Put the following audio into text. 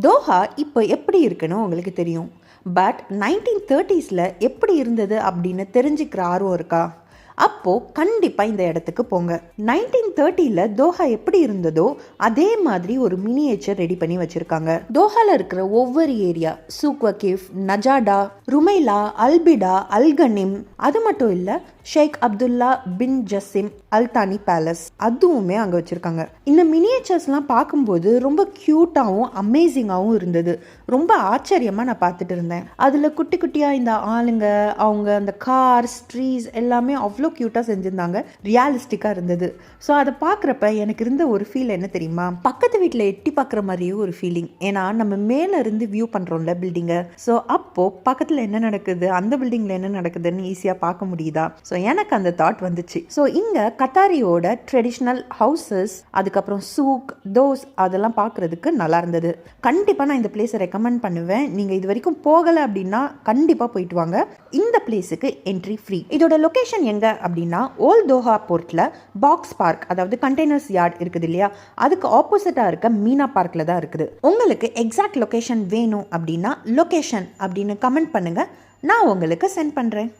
Doha இப்போ எப்படி இருக்குன்னு உங்களுக்கு தெரியும். பட் 1930s எப்படி இருந்தது அப்படின்னு தெரிஞ்சுக்கிற ஆர்வம் இருக்கா? அப்போது கண்டிப்பாக இந்த இடத்துக்கு போங்க. 1930 தோஹா எப்படி இருந்ததோ அதே மாதிரி ஒரு மினியேச்சர் ரெடி பண்ணி வச்சுருக்காங்க. தோஹாவில் இருக்கிற ஒவ்வொரு ஏரியா, சூக் வகீஃப், நஜாடா, ருமைலா, அல்பிடா, அல்கனிம், அது மட்டும் இல்லை ஷேக் அப்துல்லா பின் ஜசிம் அல்தானி பேலஸ், அதுவுமே அங்கே வச்சுருக்காங்க. இந்த மினியேச்சர்ஸ்லாம் பார்க்கும்போது ரொம்ப க்யூட்டாகவும் அமேசிங்காகவும் இருந்தது. ரொம்ப ஆச்சரியமாக நான் பார்த்துட்டு இருந்தேன். அதில் குட்டி குட்டியாக இந்த ஆளுங்க, அவங்க அந்த கார்ஸ், ட்ரீஸ் எல்லாமே அவ்வளோ க்யூட்டாக செஞ்சுருந்தாங்க. ரியாலிஸ்டிக்காக இருந்தது. ஸோ அதை பார்க்குறப்ப எனக்கு இருந்த ஒரு ஃபீல் என்ன தெரியுமா? பக்கத்து வீட்டில் எட்டி பார்க்குற மாதிரியே ஒரு ஃபீலிங். ஏன்னா நம்ம மேலே இருந்து வியூ பண்ணுறோம்ல பில்டிங்கை. ஸோ அப்போது பக்கத்தில் என்ன நடக்குது, அந்த பில்டிங்கில் என்ன நடக்குதுன்னு ஈஸியாக பார்க்க முடியுதா? ஸோ எனக்கு அந்த தாட் வந்துச்சு. ஸோ இங்கே கத்தாரியோட ட்ரெடிஷ்னல் ஹவுசஸ், அதுக்கப்புறம் சூக், தோஸ், அதெல்லாம் பார்க்குறதுக்கு நல்லா இருந்தது. கண்டிப்பாக நான் இந்த பிளேஸை ரெக்கமெண்ட் பண்ணுவேன். நீங்கள் இது வரைக்கும் போகலை அப்படின்னா கண்டிப்பாக போயிட்டு வாங்க. இந்த பிளேஸுக்கு என்ட்ரி ஃப்ரீ. இதோட லொக்கேஷன் எங்கே அப்படின்னா ஓல்ட் தோஹா போர்ட்டில் பாக்ஸ் பார்க், அதாவது கண்டெய்னர்ஸ் யார்ட் இருக்குது இல்லையா, அதுக்கு ஆப்போசிட்டாக இருக்க மீனா பார்க்கில் தான் இருக்குது. உங்களுக்கு எக்ஸாக்ட் லொக்கேஷன் வேணும் அப்படின்னா லொக்கேஷன் அப்படின்னு கமெண்ட் பண்ணுங்கள், நான் உங்களுக்கு சென்ட் பண்ணுறேன்.